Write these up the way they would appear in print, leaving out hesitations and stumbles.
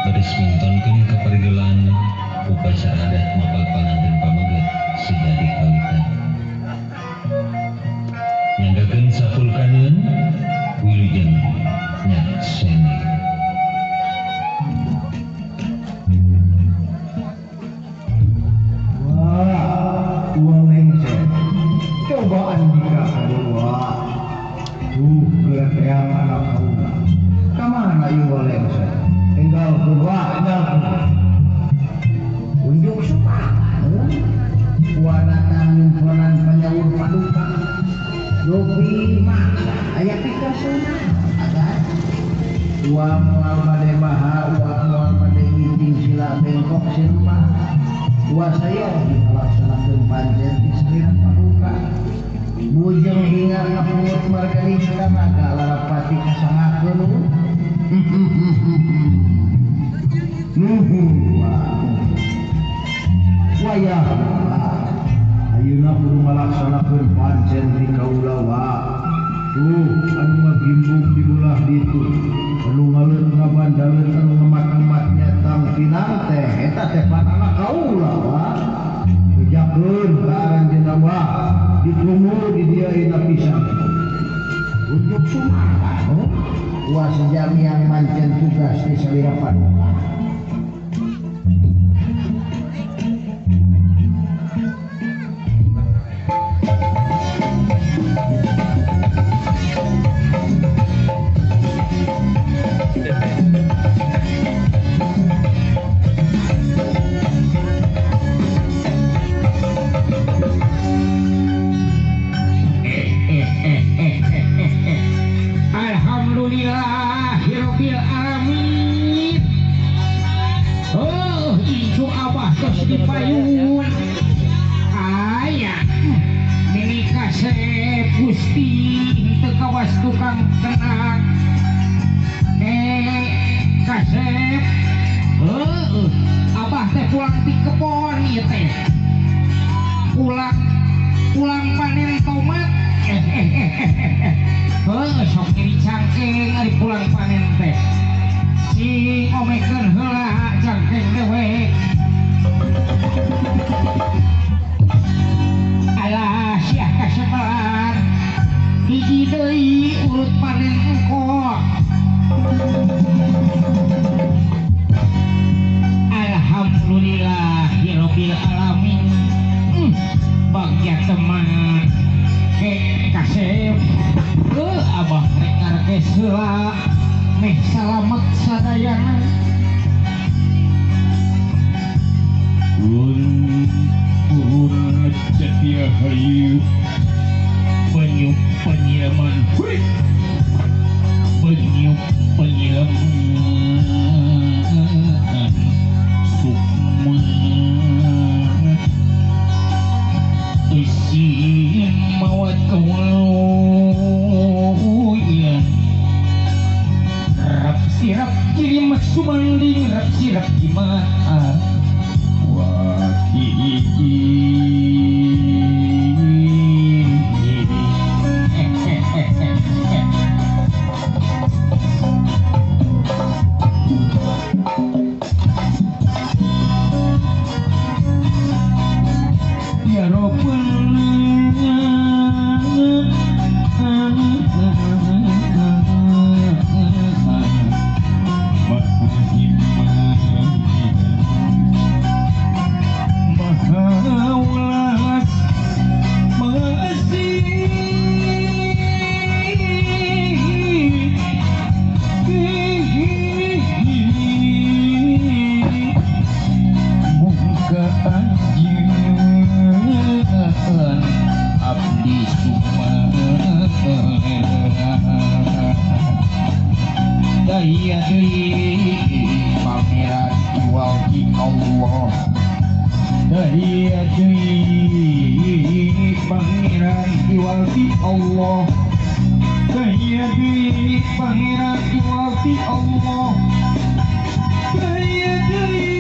Baris mintonkeun kaparigelan upacara adat mapal panganten pamaget sejadi kawitan. Nyanggakeun sapulkaneun wilujeng nyakseni. Wah, uang lengser. Cobaan jika kedua. Gereang anak kaula. Kamana ieu lengser? Tinggal kedua, unjuk supakan wanatan nyimponan penyaur paduka lobi maksa aya pikasuna ada uang mual bade maha uang mual bade mijing sila bengkok silma dua saya dilaksanakeun pancen di seliran paduka bujeng hingga ngapungut margani sedanaga larapati kasangakeun wayah ayeuna kudu ngalaksanakeun pancen di kaula wa anu ngagimbung di belah ditu anu ngaleun ngabandaleun anu ngemat-ngemat nyatang pinang teh eta teh panana kaula wa bejakeun ka aranjeunna wa dikumur di dieu ayeuna pisan unjuk sumakan wa sejami yang mancen tugas di salira paduka. Alhamdulillahirabbil alamin. Oh, itu abah tos dipayun. Aya menika Gusti teu kawas tukang tenang. Kasep. Abah teh pulang ti kebon ieu teh. Pulang panen tomat. Sok jadi cangkeng ari pulang panen teh si omekeun heula cangkeng dewe alah siah kasebelan hiji deui urut panen engko alhamdulillahirabbil alamin bagja teman kasep abah rek ngarekes heula meh salamet sadayana urun jadi hayu penyup penyiraman penyup penyiraman sukma isin mawat kawauyan rap sirap kirim sumanding rap sirap gimana ya abdi daya deui pameran iwal ki Allah daya deui pameran iwal ki Allah daya deui pameran iwal ki Allah daya deui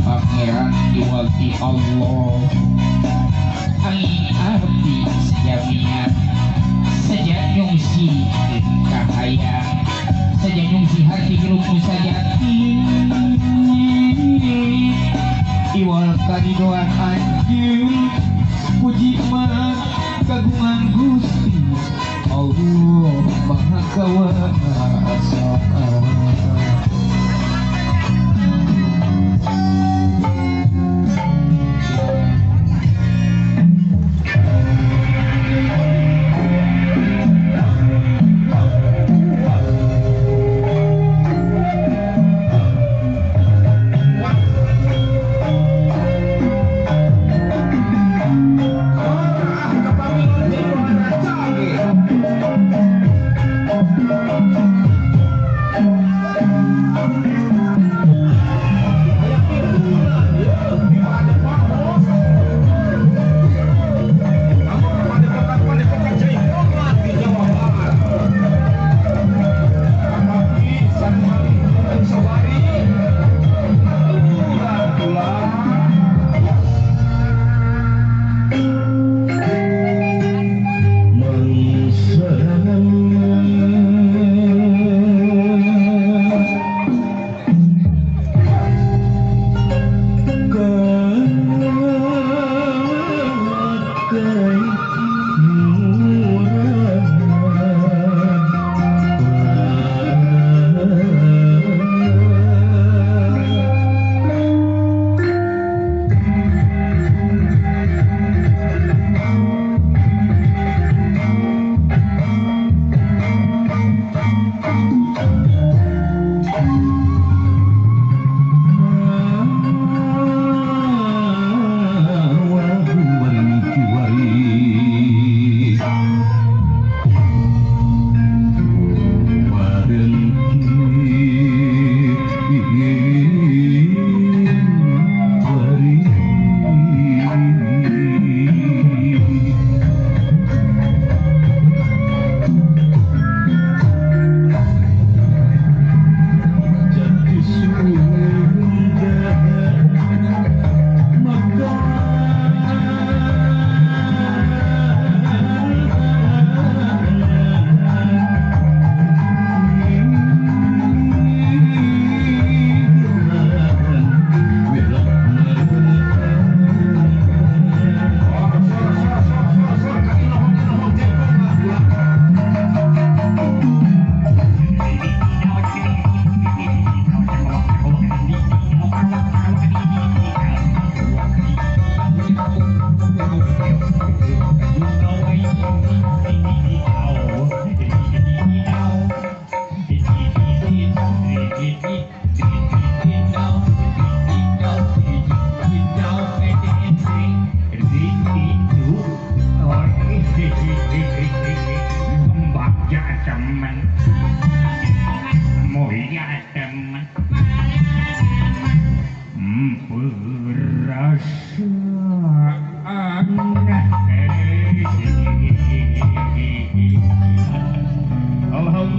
pangeran iwal ki Allah didoan anjing puji mah kagungan Gusti Allah Maha Kuasa.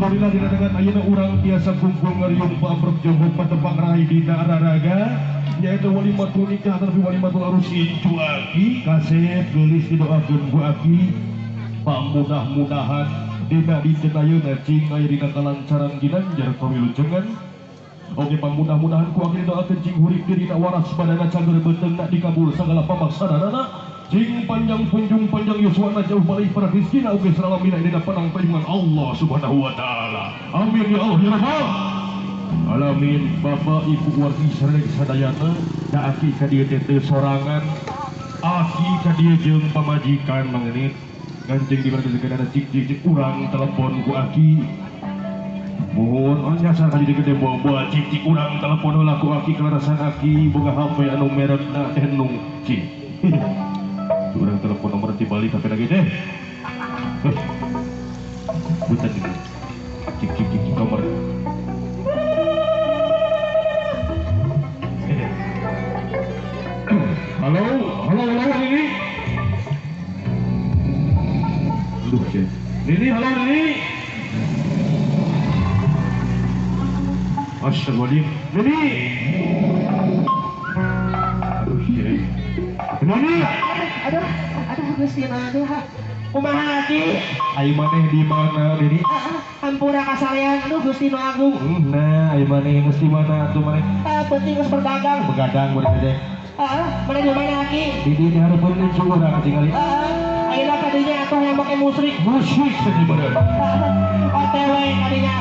Alhamdulillah dengan ayeuna urang biasa kumpul ngariung pamruk jeung patepang rai di Araraga yaitu walimatul nikah tapi walimatul arus incu aki kasep gelis didoakeun ku aki pamudah-mudahan dina dinten ayeuna cing aya dina kalancaran ginanjar kawilujengan. Oke pamudah-mudahan ku aki didoakeun cing hurip deui dina waras badana cager beteungna dikabul sagala pamaksanana. Cing panjang punjung panjang yuswana jauh balik para rizkina oke selalamina ini panang perlindungan Allah subhanahu wa ta'ala. Amin ya Allah ya Rabbal alamin. Bapak ibu wargi sareng sadayana da aki ka dieu teh sorangan aki ka dieu jeung pamajikan mangeunit ngancing di mana ada cik urang telepon ku aki mohon nyasar ka dieu gede bawa cik urang telepon heula ku aki kelarasan aki boga HP anu merekna Enung cik urang telepon nomor dibalik tapi lagi deh bukan cik nomor halo Nini aduh cik Nini halo Nini astagfirullahaladzim Nini aduh cik Nini aduh Gusti aduh kumaha lagi ayo maneh di mana Nini hampura kasalean aduh Gusti nu agung nah ayo maneh geus di mana tuh maneh penting geus berdagang begadang bener deh Mana di mana lagi? Di harapan dan syukuran tinggal Ayolah kadinya aku yang pakai musrik. musyrik saja badan. OTW kadinya.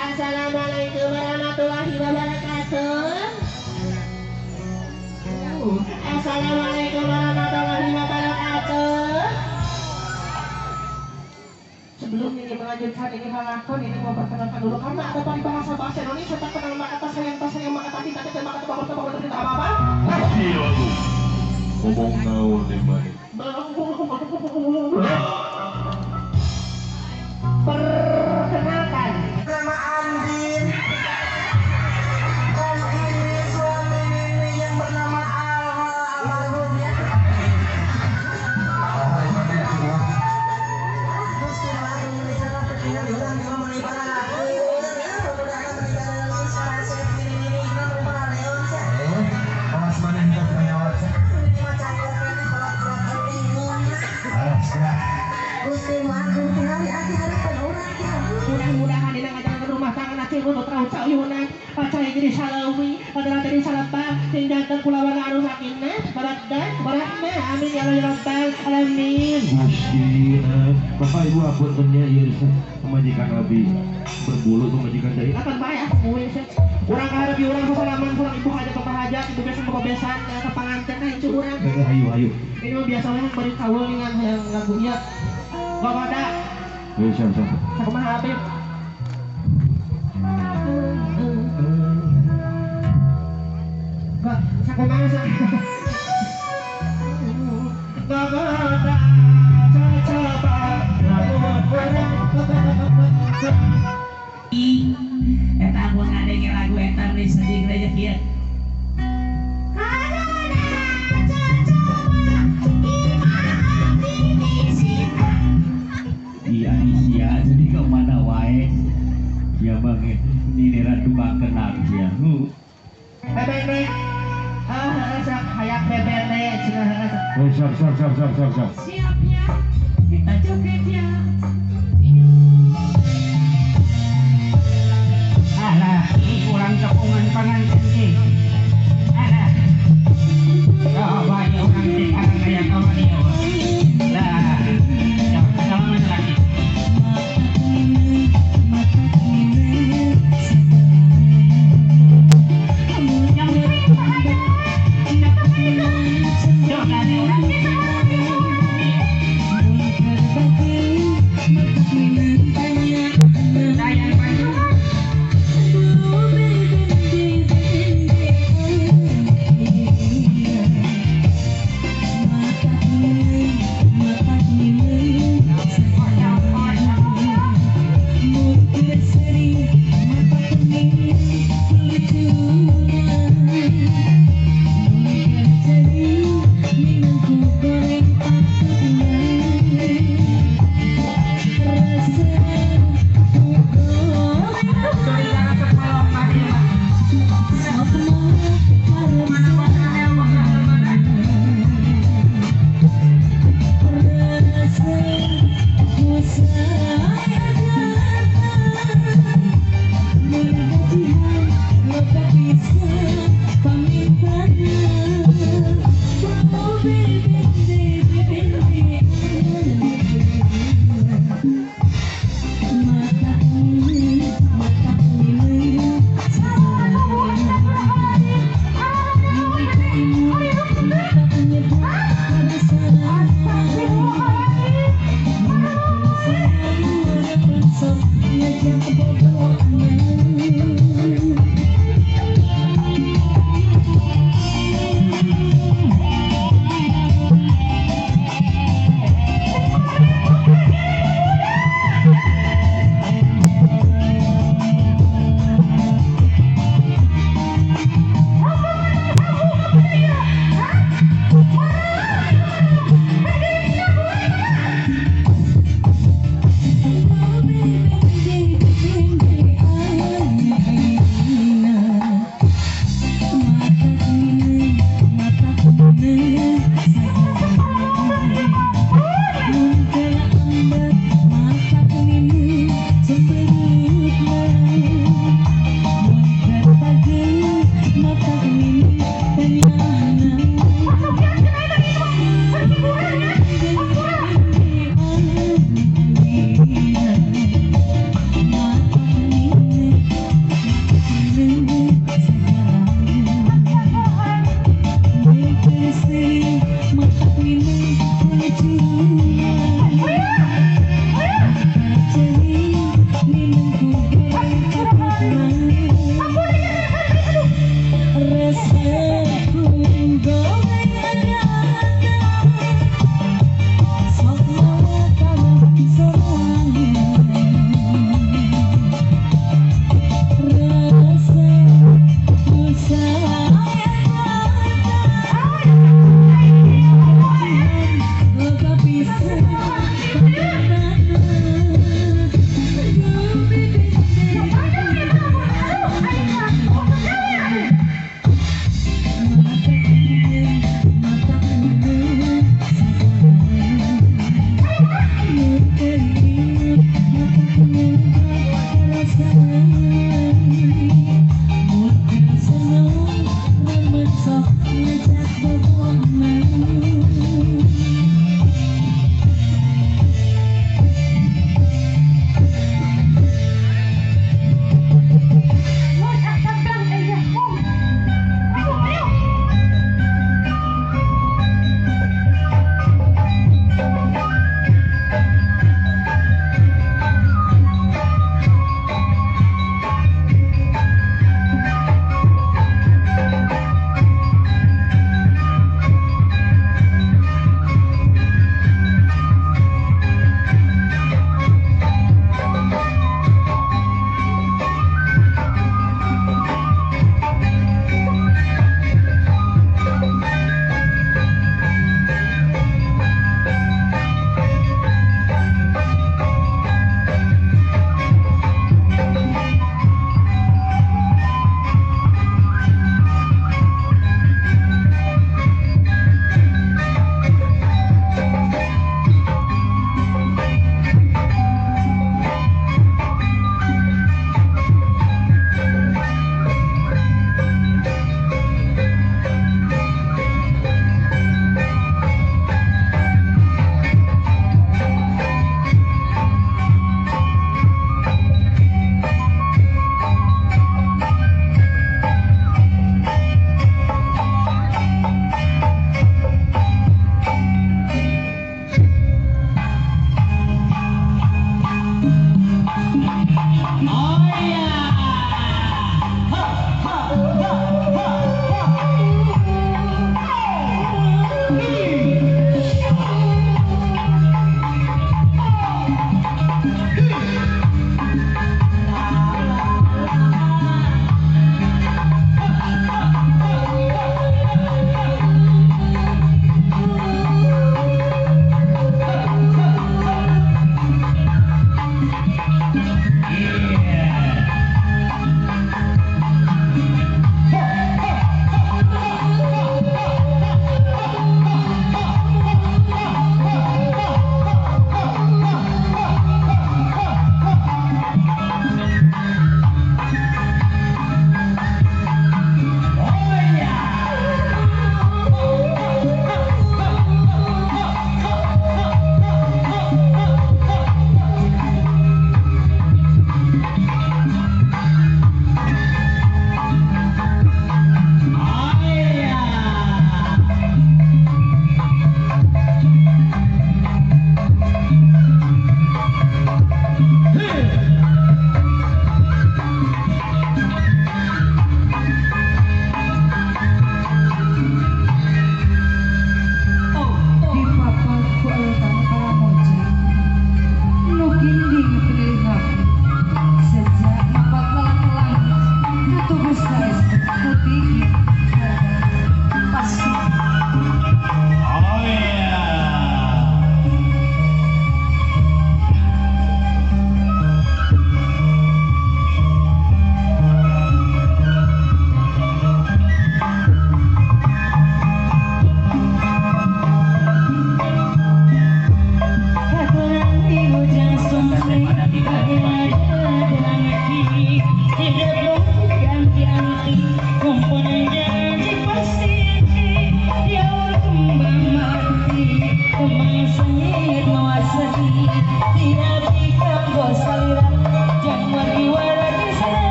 Assalamualaikum warahmatullahi wabarakatuh. Assalamualaikum warahmatullahi wabarakatuh. Sebelum ini melanjutkan ini halakon, ini mau perkenalkan dulu karena ada bahasa Indonesia tak kenal maka kata sayang maka tidak ada maka bapak tidak apa-apa. Iya aku ngomong naon nih mana? Perkenalkan, nama Andin dan ini suami Nini yang bernama Almarhum ya. Mudah-mudahan ini ngajaran rumah tangga nanti untuk terlalu sayunan percaya jadi salawi adalah dari salapah sehingga terpulauan arus sakinah beratnya amin ya Allah ya Rabbal alamin. Gusti, Bapak Ibu apuntennya ieu pemajikan abi berbulu pemajikan deui. Akan baik aku sih. Urang kaharapi urang sesalaman urang ibu hajat ke hajat ibu biasa boga besan ke panganten nah itu urang. Hayu. Ini mah biasa we bari kawul dengan hayang lagu ieu. Babada. Siap. Sakumaha Habib? Sakumaha sa? Babada coba lamun urang Eta aku ngadenge lagu eta geus di gereja kieu. Iya isia jadi kemana wae. Ya bang, ini ratu bakenak ya. bebek. Sak hayak bebek cenah. Siap. Siapnya kita joget ya. Alah, kurang kepungan panganten ki. Alah. Coba ya orang cek akan kayak kau dia. Lah, jangan lagi. Mata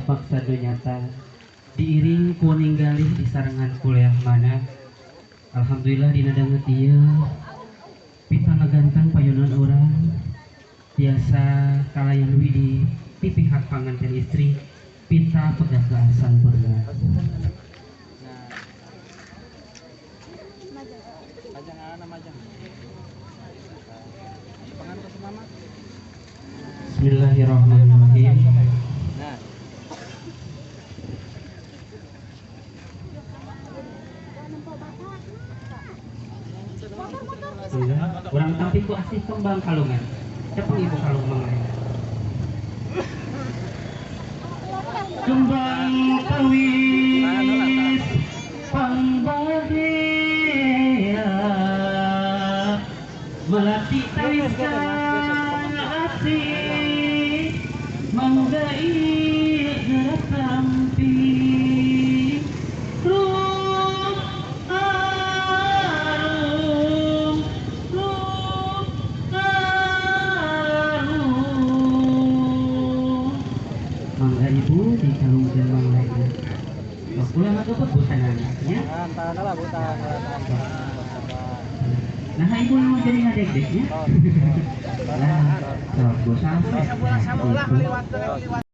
paksa nyata diiring ku ninggalih di sarangan kuliah mana. Alhamdulillah dina danget ieu pita ngagantang payonan orang biasa kalayan widi di pihak panganten istri pita pegagaan sampurna. Bismillahirrahmanirrahim. Kurang tapi ku asih kembang kalungan. Cepeng ibu kalung mangai. Kembang kawis pangbahagia melati tawiskan asih manggai gerak sampi rum arum rum arum mangga ibu di kalung dan manggainya kau pulang atau pebutanannya ya nah ibu mau jadi ngadek-deknya nah, so, bosan